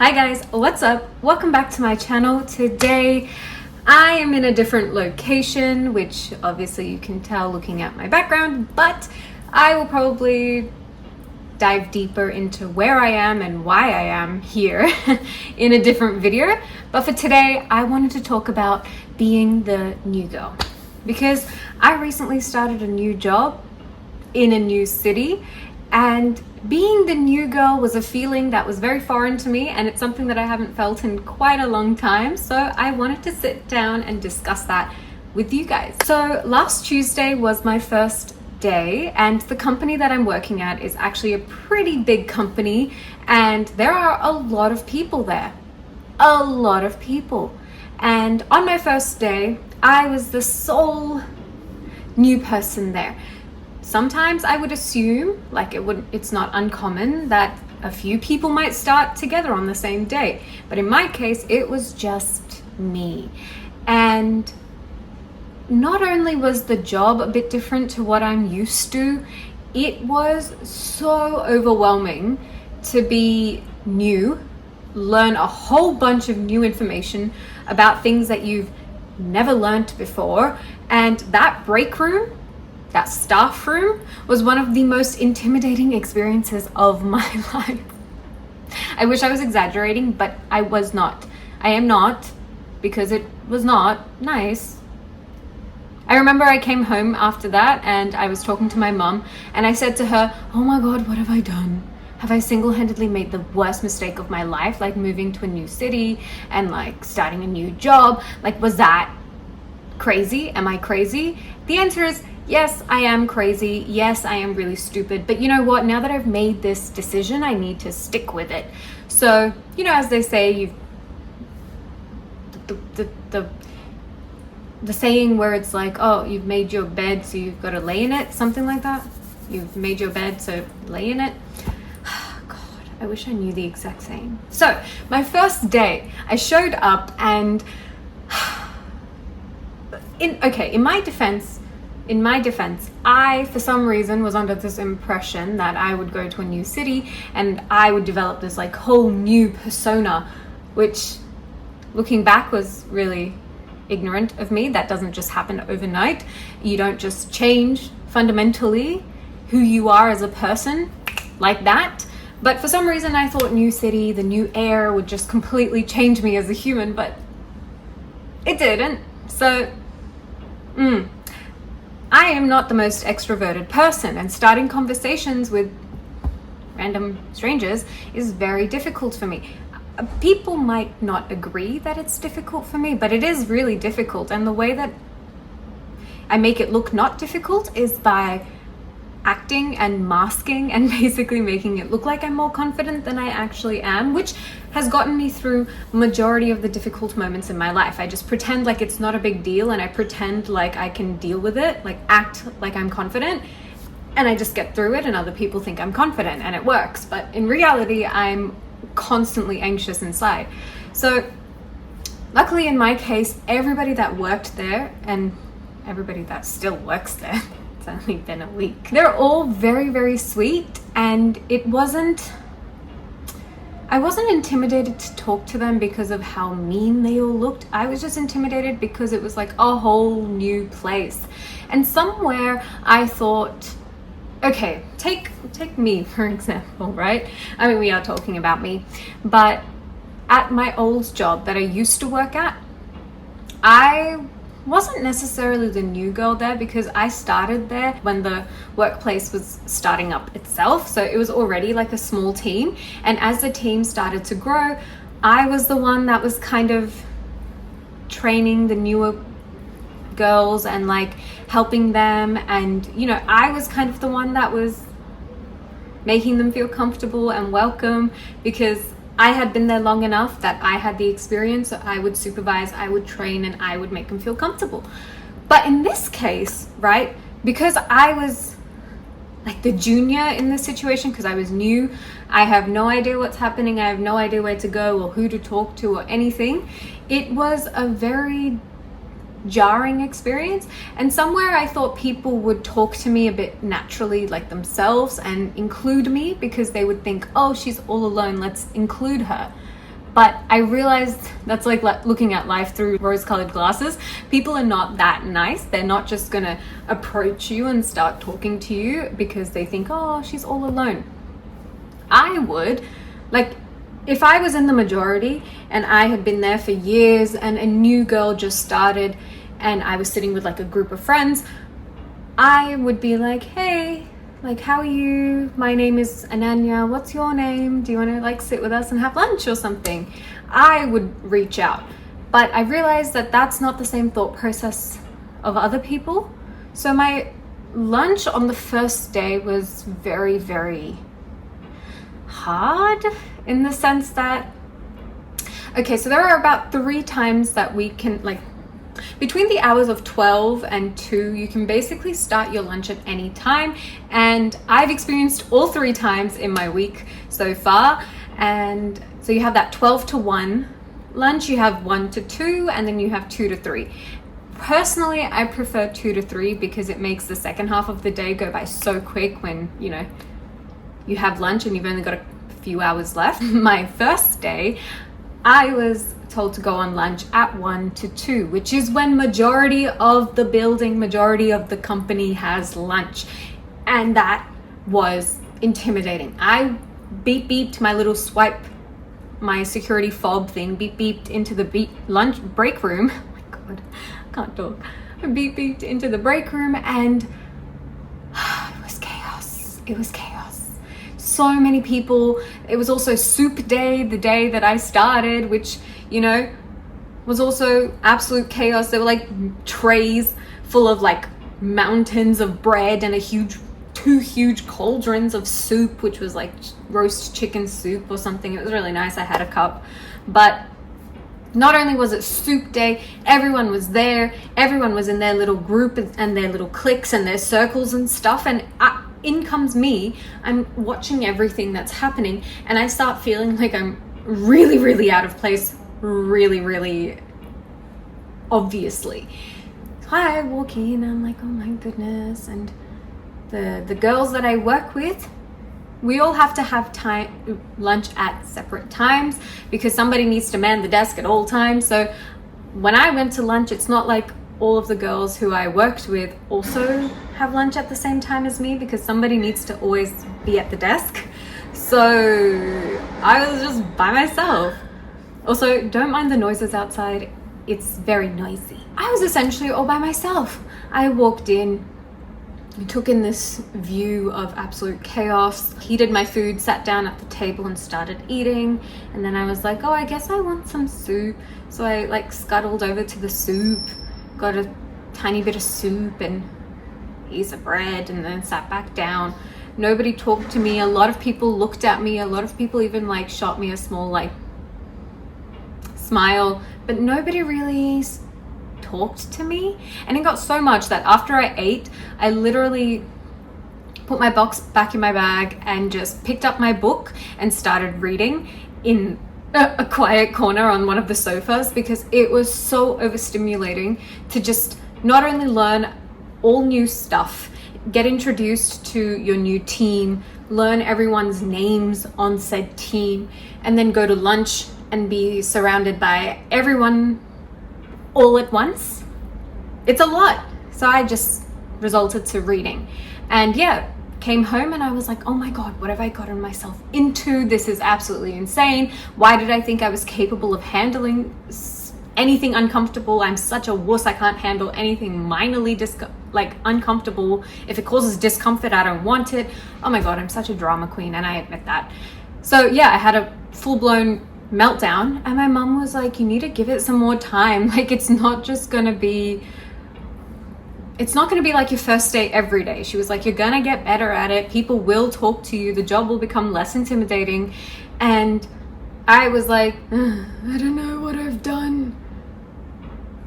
Hi guys, what's up? Welcome back to my channel. Today I am in a different location, which obviously you can tell looking at my background, but I will probably dive deeper into where I am and why I am here in a different video. But for today, I wanted to talk about being the new girl because I recently started a new job in a new city, and being the new girl was a feeling that was very foreign to me, and it's something that I haven't felt in quite a long time. So I wanted to sit down and discuss that with you guys. So last Tuesday was my first day, and the company that I'm working at is actually a pretty big company, and there are a lot of people there. A lot of people. And on my first day, I was the sole new person there. Sometimes I would assume, like it's not uncommon that a few people might start together on the same day. But in my case, it was just me. And not only was the job a bit different to what I'm used to, it was so overwhelming to be new, learn a whole bunch of new information about things that you've never learned before. And that break room, that staff room, was one of the most intimidating experiences of my life. I wish I was exaggerating, but I was not. I am not, because it was not nice. I remember I came home after that and I was talking to my mum and I said to her, "Oh my God, what have I done? Have I single-handedly made the worst mistake of my life? Like moving to a new city and like starting a new job. Like, was that crazy? Am I crazy?" The answer is yes, I am crazy. Yes, I am really stupid. But you know what? Now that I've made this decision, I need to stick with it. So, you know, as they say, the saying where it's like, oh, you've made your bed, so you've got to lay in it. Something like that. You've made your bed, so lay in it. God, I wish I knew the exact saying. So, my first day, I showed up and in my defense, I, for some reason, was under this impression that I would go to a new city and I would develop this like whole new persona, which looking back was really ignorant of me. That doesn't just happen overnight. You don't just change fundamentally who you are as a person like that. But for some reason, I thought new city, the new air would just completely change me as a human, but it didn't. So, I am not the most extroverted person, and starting conversations with random strangers is very difficult for me. People might not agree that it's difficult for me, but it is really difficult. And the way that I make it look not difficult is by acting and masking and basically making it look like I'm more confident than I actually am, which has gotten me through majority of the difficult moments in my life. I just pretend like it's not a big deal, and I pretend like I can deal with it, like act like I'm confident, and I just get through it, and other people think I'm confident and it works. But in reality, I'm constantly anxious inside. So luckily in my case, everybody that worked there and everybody that still works there, it's only been a week, they're all very, very sweet, and I wasn't intimidated to talk to them because of how mean they all looked. I was just intimidated because it was like a whole new place. And somewhere I thought, okay, take me for example, right? I mean, we are talking about me, but at my old job that I used to work at, I wasn't necessarily the new girl there because I started there when the workplace was starting up itself. So it was already like a small team. And as the team started to grow, I was the one that was kind of training the newer girls and like helping them. And, you know, I was kind of the one that was making them feel comfortable and welcome because I had been there long enough that I had the experience. So I would supervise, I would train, and I would make them feel comfortable. But in this case, right, because I was like the junior in this situation, because I was new, I have no idea what's happening, I have no idea where to go or who to talk to or anything. It was a very jarring experience, and somewhere I thought people would talk to me a bit naturally, like themselves, and include me because they would think, oh, she's all alone, let's include her. But I realized that's like looking at life through rose-colored glasses. People are not that nice. They're not just gonna approach you and start talking to you because they think, oh, she's all alone. I would, like, if I was in the majority and I had been there for years and a new girl just started and I was sitting with like a group of friends, I would be like, hey, like, how are you? My name is Ananya. What's your name? Do you want to like sit with us and have lunch or something? I would reach out. But I realized that that's not the same thought process of other people. So my lunch on the first day was very, very hard in the sense that, okay, so there are about 3 times that we can, like, between the hours of 12 and 2, you can basically start your lunch at any time. And I've experienced all 3 times in my week so far. And so you have that 12 to 1 lunch, you have 1 to 2, and then you have 2 to 3. Personally, I prefer 2 to 3 because it makes the second half of the day go by so quick when, you know, you have lunch and you've only got a few hours left. My first day, I was told to go on lunch at 1 to 2, which is when majority of the building, majority of the company has lunch. And that was intimidating. I beeped my little swipe, my security fob thing, beeped into the lunch break room. Oh my God, I can't talk. I beeped into the break room and it was chaos. It was chaos. So many people. It was also soup day, the day that I started, which, you know, was also absolute chaos. There were like trays full of like mountains of bread and two huge cauldrons of soup, which was like roast chicken soup or something. It was really nice. I had a cup. But not only was it soup day, everyone was there. Everyone was in their little group and their little cliques and their circles and stuff. And in comes me. I'm watching everything that's happening and I start feeling like I'm really, really out of place, really, really obviously. I walk in, I'm like, oh my goodness. And the girls that I work with, we all have to have lunch at separate times because somebody needs to man the desk at all times. So when I went to lunch, it's not like all of the girls who I worked with also have lunch at the same time as me because somebody needs to always be at the desk. So I was just by myself. Also, don't mind the noises outside. It's very noisy. I was essentially all by myself. I walked in, took in this view of absolute chaos, heated my food, sat down at the table and started eating. And then I was like, oh, I guess I want some soup. So I like scuttled over to the soup, got a tiny bit of soup and piece of bread, and then sat back down. Nobody talked to me. A lot of people looked at me. A lot of people even like shot me a small like smile, but nobody really talked to me. And it got so much that after I ate, I literally put my box back in my bag and just picked up my book and started reading in a quiet corner on one of the sofas because it was so overstimulating to just not only learn all new stuff, get introduced to your new team, learn everyone's names on said team, and then go to lunch and be surrounded by everyone all at once. It's a lot. So I just resorted to reading. And yeah, came home and I was like, oh my God, what have I gotten myself into? This is absolutely insane. Why did I think I was capable of handling anything uncomfortable? I'm such a wuss. I can't handle anything minorly uncomfortable. If it causes discomfort, I don't want it. Oh my God, I'm such a drama queen, and I admit that. So yeah, I had a full-blown meltdown, and my mom was like, you need to give it some more time. Like, it's not gonna be like your first day every day. She was like, you're gonna get better at it. People will talk to you. The job will become less intimidating. And I was like, I don't know what I've done.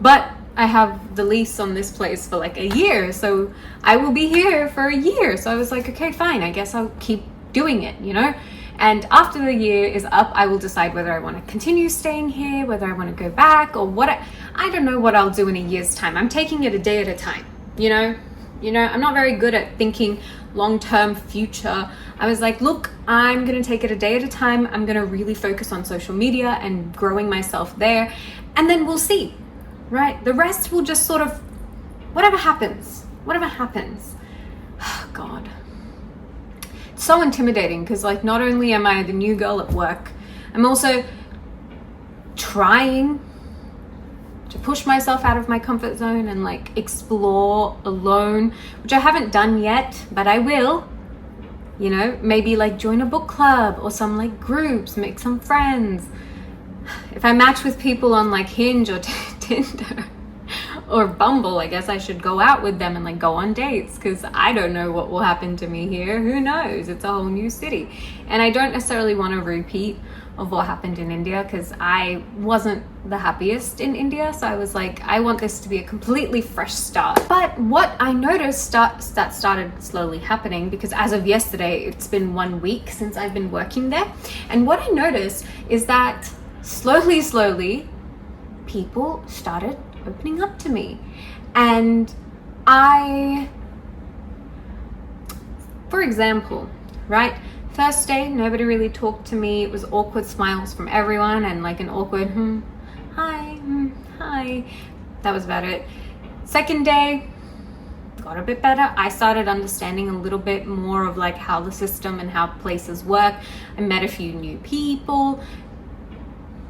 But I have the lease on this place for like a year, so I will be here for a year. So I was like, okay, fine. I guess I'll keep doing it, you know? And after the year is up, I will decide whether I want to continue staying here, whether I want to go back, or what. I don't know what I'll do in a year's time. I'm taking it a day at a time, you know? You know, I'm not very good at thinking long-term future. I was like, look, I'm going to take it a day at a time. I'm going to really focus on social media and growing myself there. And then we'll see, right? The rest will just sort of, whatever happens. God. It's so intimidating because like not only am I the new girl at work, I'm also trying to push myself out of my comfort zone and like explore alone, which I haven't done yet, but I will. You know, maybe like join a book club or some like groups, make some friends. If I match with people on like Hinge or Tinder or Bumble, I guess I should go out with them and like go on dates, because I don't know what will happen to me here. Who knows? It's a whole new city. And I don't necessarily want to repeat of what happened in India, because I wasn't the happiest in India. So I was like, I want this to be a completely fresh start. But what I noticed that started slowly happening, because as of yesterday, it's been 1 week since I've been working there. And what I noticed is that slowly, people started opening up to me. And for example, right? First day, nobody really talked to me. It was awkward smiles from everyone and like an awkward, hi. That was about it. Second day, got a bit better. I started understanding a little bit more of like how the system and how places work. I met a few new people.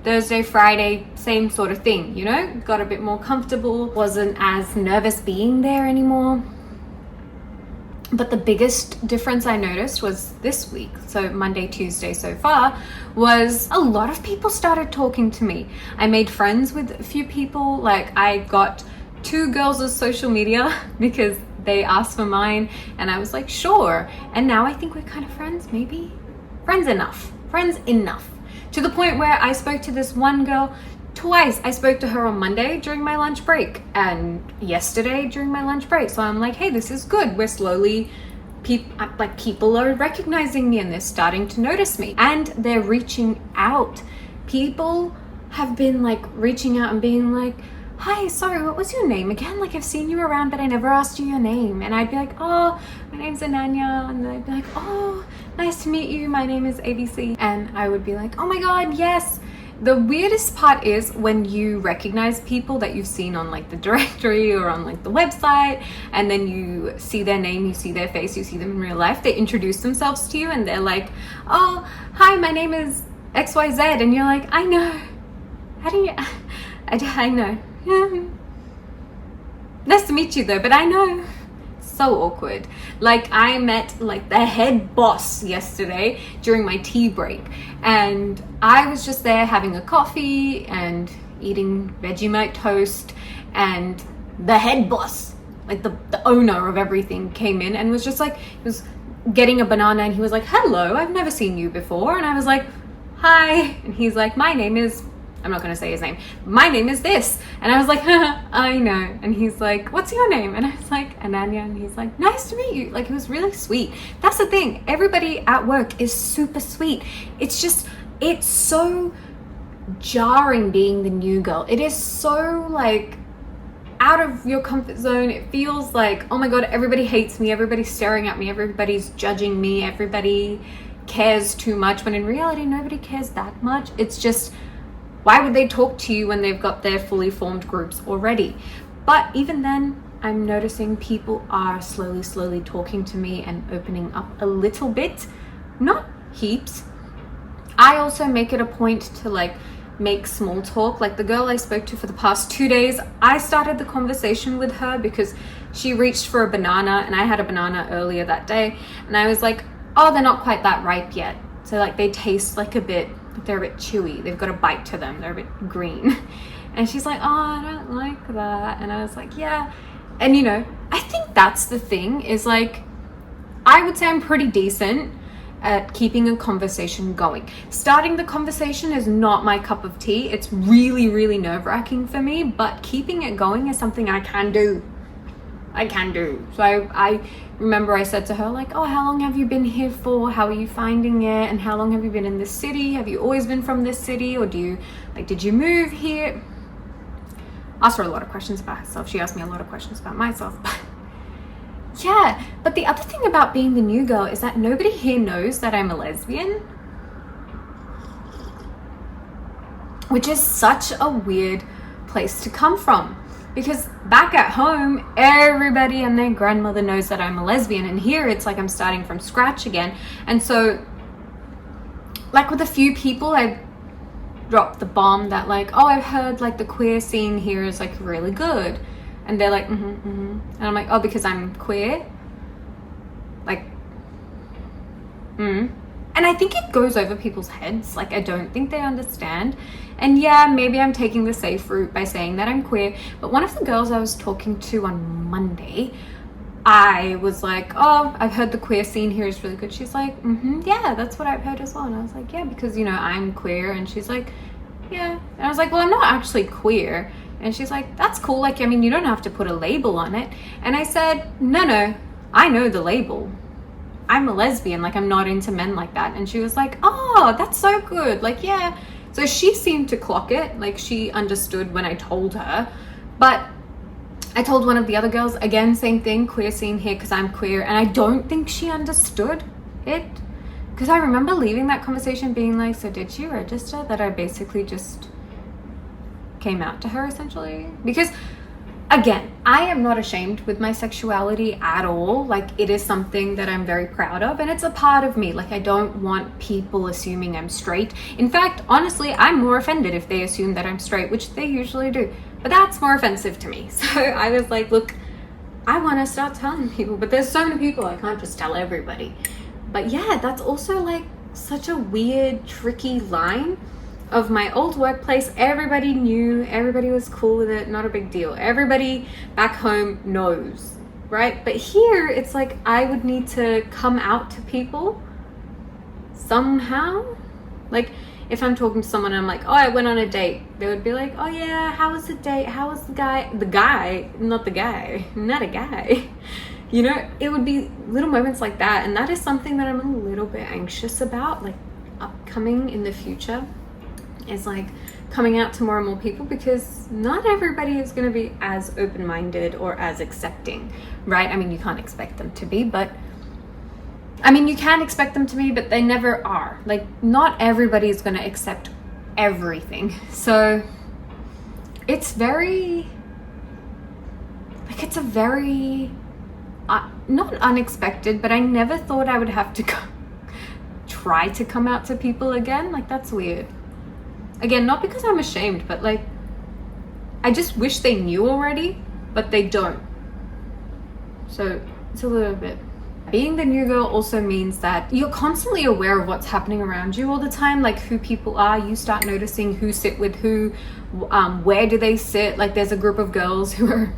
Thursday, Friday, same sort of thing, you know, got a bit more comfortable, wasn't as nervous being there anymore. But the biggest difference I noticed was this week, so Monday, Tuesday so far, was a lot of people started talking to me. I made friends with a few people. Like I got 2 girls' social media because they asked for mine and I was like, sure. And now I think we're kind of friends, maybe? Friends enough. To the point where I spoke to this one girl twice. I spoke to her on Monday during my lunch break and yesterday during my lunch break. So I'm like, hey, this is good. We're slowly, people are recognizing me and they're starting to notice me and they're reaching out. People have been like reaching out and being like, hi, sorry, what was your name again? Like I've seen you around, but I never asked you your name. And I'd be like, oh, my name's Ananya. And they'd be like, oh, nice to meet you. My name is ABC. And I would be like, oh my God, yes. The weirdest part is when you recognize people that you've seen on like the directory or on like the website, and then you see their name, you see their face, you see them in real life, they introduce themselves to you and they're like, oh, hi, my name is XYZ. And you're like, I know. How do you, I know. Nice to meet you though, but I know. So awkward. Like I met like the head boss yesterday during my tea break and I was just there having a coffee and eating Vegemite toast, and the head boss, like the owner of everything, came in and was just like, he was getting a banana and he was like, hello, I've never seen you before. And I was like, hi. And he's like, my name is, I'm not going to say his name. My name is this. And I was like, I know. And he's like, what's your name? And I was like, Ananya. And he's like, nice to meet you. Like, it was really sweet. That's the thing. Everybody at work is super sweet. It's just, it's so jarring being the new girl. It is so like out of your comfort zone. It feels like, oh my God, everybody hates me. Everybody's staring at me. Everybody's judging me. Everybody cares too much. When in reality, nobody cares that much. It's just, why would they talk to you when they've got their fully formed groups already? But even then, I'm noticing people are slowly talking to me and opening up a little bit, not heaps. I also make it a point to like make small talk. Like the girl I spoke to for the past 2 days, I started the conversation with her because she reached for a banana and I had a banana earlier that day. And I was like, oh, they're not quite that ripe yet. So like they taste like they're a bit chewy. They've got a bite to them. They're a bit green. And she's like, oh, I don't like that. And I was like, yeah. And you know, I think that's the thing is like, I would say I'm pretty decent at keeping a conversation going. Starting the conversation is not my cup of tea. It's really nerve-wracking for me, but keeping it going is something I can do. So I remember I said to her like, oh, how long have you been here for? How are you finding it? And how long have you been in this city? Have you always been from this city? Or did you move here? Asked her a lot of questions about herself. She asked me a lot of questions about myself. But Yeah, but the other thing about being the new girl is that nobody here knows that I'm a lesbian, which is such a weird place to come from. Because back at home, everybody and their grandmother knows that I'm a lesbian, and here it's like I'm starting from scratch again. And so, like with a few people, I dropped the bomb that like, oh, I've heard like the queer scene here is like really good. And they're like, and I'm like, oh, because I'm queer? Like, And I think it goes over people's heads. Like, I don't think they understand. And yeah, maybe I'm taking the safe route by saying that I'm queer. But one of the girls I was talking to on Monday, I was like, oh, I've heard the queer scene here is really good. She's like, yeah, that's what I've heard as well. And I was like, yeah, because, you know, I'm queer. And she's like, yeah. And I was like, well, I'm not actually queer. And she's like, that's cool. Like, I mean, you don't have to put a label on it. And I said, no, I know the label. I'm a lesbian. Like, I'm not into men like that. And she was like, oh, that's so good. Like, yeah. So she seemed to clock it. Like, she understood when I told her. But I told one of the other girls, again, same thing, queer scene here because I'm queer. And I don't think she understood it. Because I remember leaving that conversation being like, so did she register that I basically just came out to her essentially? Because again, I am not ashamed with my sexuality at all. Like, it is something that I'm very proud of, and it's a part of me. Like, I don't want people assuming I'm straight. In fact, honestly, I'm more offended if they assume that I'm straight, which they usually do. But that's more offensive to me. So I was like, look, I want to start telling people, but there's so many people, I can't just tell everybody. But yeah, that's also like such a weird, tricky line. Of my old workplace, everybody knew, everybody was cool with it, not a big deal. Everybody back home knows, right? But here, it's like I would need to come out to people somehow. Like, if I'm talking to someone and I'm like, oh, I went on a date, they would be like, oh yeah, how was the date? How was the guy? The guy, not the guy, not a guy. You know, it would be little moments like that. And that is something that I'm a little bit anxious about, like upcoming in the future. Is like coming out to more and more people, because not everybody is going to be as open-minded or as accepting, right? I mean, you can't expect them to be, but I mean, you can expect them to be, but they never are. Like, not everybody is going to accept everything. So it's very, like, it's a very not unexpected, but I never thought I would have to try to come out to people again. Like, that's weird. Again, not because I'm ashamed, but like, I just wish they knew already, but they don't. So it's a little bit. Being the new girl also means that you're constantly aware of what's happening around you all the time, like who people are. You start noticing who sit with who, where do they sit. Like, there's a group of girls who are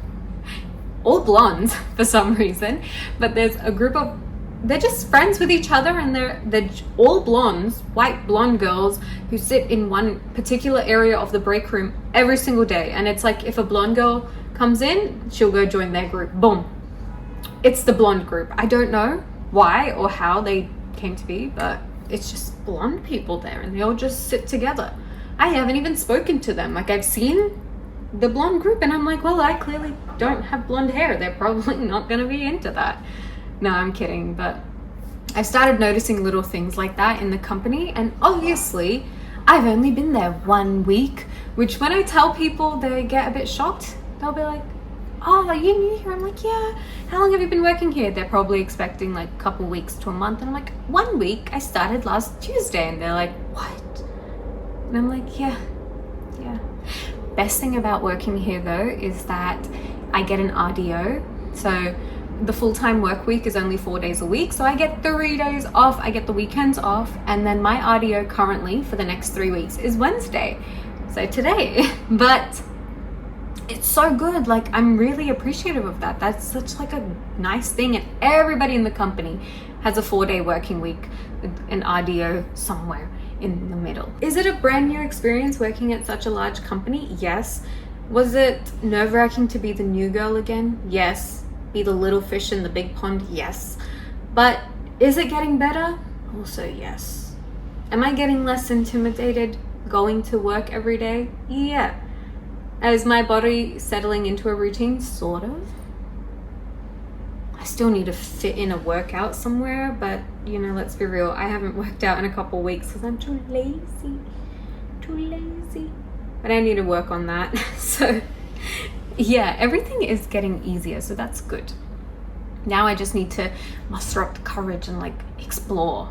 all blondes for some reason, but there's a group of, they're just friends with each other, and they're all blondes, white blonde girls who sit in one particular area of the break room every single day. And it's like, if a blonde girl comes in, she'll go join their group. Boom. It's the blonde group. I don't know why or how they came to be, but it's just blonde people there, and they all just sit together. I haven't even spoken to them. Like, I've seen the blonde group and I'm like, well, I clearly don't have blonde hair. They're probably not going to be into that. No, I'm kidding, but I've started noticing little things like that in the company. And obviously, I've only been there 1 week, which when I tell people, they get a bit shocked. They'll be like, oh, are you new here? I'm like, yeah. How long have you been working here? They're probably expecting like a couple weeks to a month. And I'm like, 1 week. I started last Tuesday. And they're like, what? And I'm like, yeah. Best thing about working here though is that I get an RDO. So the full-time work week is only 4 days a week, so I get 3 days off. I get the weekends off, and then my RDO currently for the next 3 weeks is Wednesday, so today. But it's so good. Like, I'm really appreciative of that. That's such like a nice thing, and everybody in the company has a 4-day working week with an RDO somewhere in the middle. Is it a brand new experience working at such a large company? Yes. Was it nerve-wracking to be the new girl again? Yes. Be the little fish in the big pond? Yes. But is it getting better? Also yes. Am I getting less intimidated going to work every day? Yeah. Is my body settling into a routine? Sort of. I still need to fit in a workout somewhere, but you know, let's be real, I haven't worked out in a couple weeks because I'm too lazy. But I need to work on that. So yeah, everything is getting easier, so that's good. Now I just need to muster up the courage and like explore,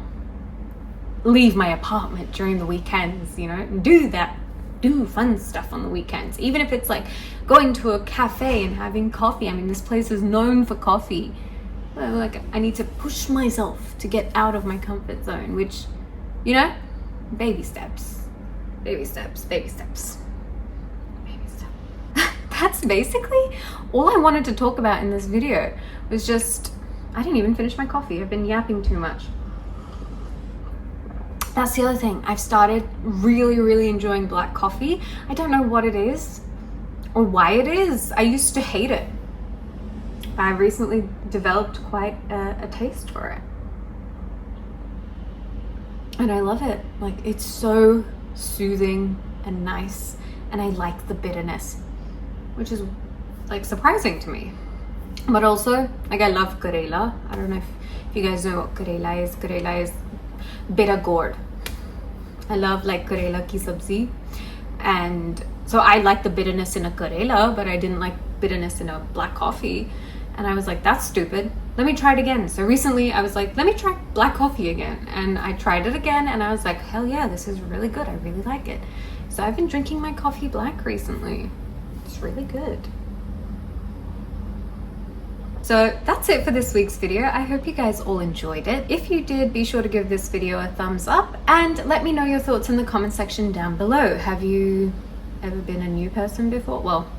leave my apartment during the weekends, you know, and do fun stuff on the weekends, even if it's like going to a cafe and having coffee. I mean, this place is known for coffee. Well, like, I need to push myself to get out of my comfort zone, which, you know, baby steps. That's basically all I wanted to talk about in this video. Was just, I didn't even finish my coffee. I've been yapping too much. That's the other thing. I've started really enjoying black coffee. I don't know what it is or why it is. I used to hate it. I recently developed quite a taste for it. And I love it. Like, it's so soothing and nice, and I like the bitterness, which is like surprising to me. But also, like, I love Karela. I don't know if you guys know what Karela is. Karela is bitter gourd. I love like Karela ki sabzi, and so I like the bitterness in a Karela, but I didn't like bitterness in a black coffee. And I was like, that's stupid. Let me try it again. So recently I was like, let me try black coffee again. And I tried it again and I was like, hell yeah, this is really good. I really like it. So I've been drinking my coffee black recently. It's really good. So that's it for this week's video. I hope you guys all enjoyed it. If you did, be sure to give this video a thumbs up and let me know your thoughts in the comment section down below. Have you ever been a new person before? Well,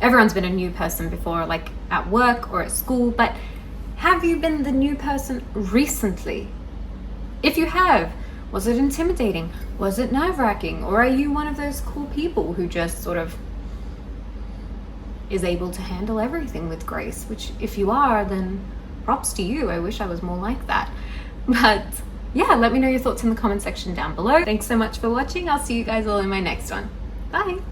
everyone's been a new person before, like at work or at school, but have you been the new person recently? If you have, was it intimidating? Was it nerve-wracking? Or are you one of those cool people who just sort of is able to handle everything with grace? Which, if you are, then props to you. I wish I was more like that. But yeah, let me know your thoughts in the comment section down below. Thanks so much for watching. I'll see you guys all in my next one. Bye.